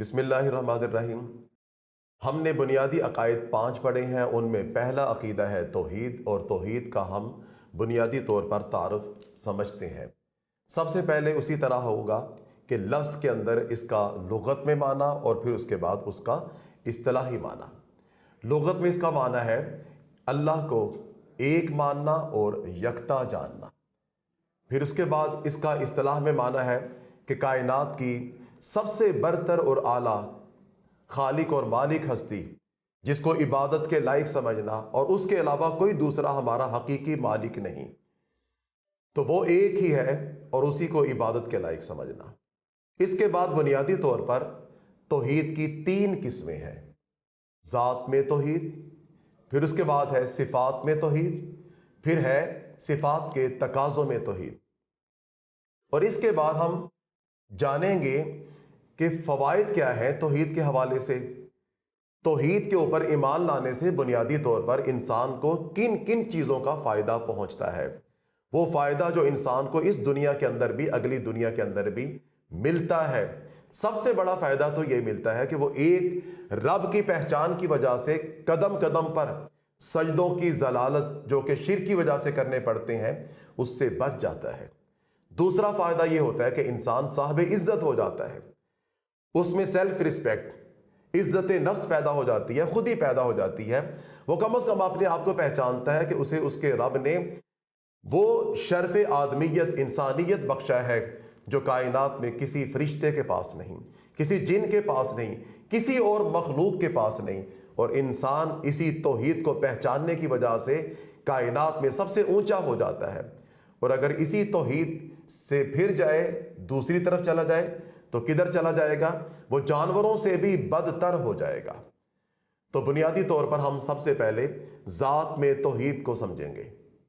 بسم اللہ الرحمن الرحیم۔ ہم نے بنیادی عقائد 5 پڑھے ہیں، ان میں پہلا عقیدہ ہے توحید، اور توحید کا ہم بنیادی طور پر تعارف سمجھتے ہیں۔ سب سے پہلے اسی طرح ہوگا کہ لفظ کے اندر اس کا لغت میں معنی اور پھر اس کے بعد اس کا اصطلاحی معنی۔ لغت میں اس کا معنی ہے اللہ کو ایک ماننا اور یکتا جاننا۔ پھر اس کے بعد اس کا اصطلاح میں معنی ہے کہ کائنات کی سب سے برتر اور اعلیٰ خالق اور مالک ہستی جس کو عبادت کے لائق سمجھنا، اور اس کے علاوہ کوئی دوسرا ہمارا حقیقی مالک نہیں، تو وہ ایک ہی ہے اور اسی کو عبادت کے لائق سمجھنا۔ اس کے بعد بنیادی طور پر توحید کی 3 قسمیں ہیں۔ ذات میں توحید، پھر اس کے بعد ہے صفات میں توحید، پھر ہے صفات کے تقاضوں میں توحید۔ اور اس کے بعد ہم جانیں گے کہ فوائد کیا ہے توحید کے حوالے سے، توحید کے اوپر ایمان لانے سے بنیادی طور پر انسان کو کن کن چیزوں کا فائدہ پہنچتا ہے، وہ فائدہ جو انسان کو اس دنیا کے اندر بھی اگلی دنیا کے اندر بھی ملتا ہے۔ سب سے بڑا فائدہ تو یہ ملتا ہے کہ وہ ایک رب کی پہچان کی وجہ سے قدم قدم پر سجدوں کی ضلالت جو کہ شرک کی وجہ سے کرنے پڑتے ہیں اس سے بچ جاتا ہے۔ دوسرا فائدہ یہ ہوتا ہے کہ انسان صاحب عزت ہو جاتا ہے، اس میں سیلف رسپیکٹ، عزت نفس پیدا ہو جاتی ہے، خود ہی پیدا ہو جاتی ہے۔ وہ کم از کم اپنے آپ کو پہچانتا ہے کہ اسے اس کے رب نے وہ شرف آدمیت، انسانیت بخشا ہے جو کائنات میں کسی فرشتے کے پاس نہیں، کسی جن کے پاس نہیں، کسی اور مخلوق کے پاس نہیں، اور انسان اسی توحید کو پہچاننے کی وجہ سے کائنات میں سب سے اونچا ہو جاتا ہے۔ اور اگر اسی توحید سے پھر جائے، دوسری طرف چلا جائے تو کدھر چلا جائے گا؟ وہ جانوروں سے بھی بدتر ہو جائے گا۔ تو بنیادی طور پر ہم سب سے پہلے ذات میں توحید کو سمجھیں گے۔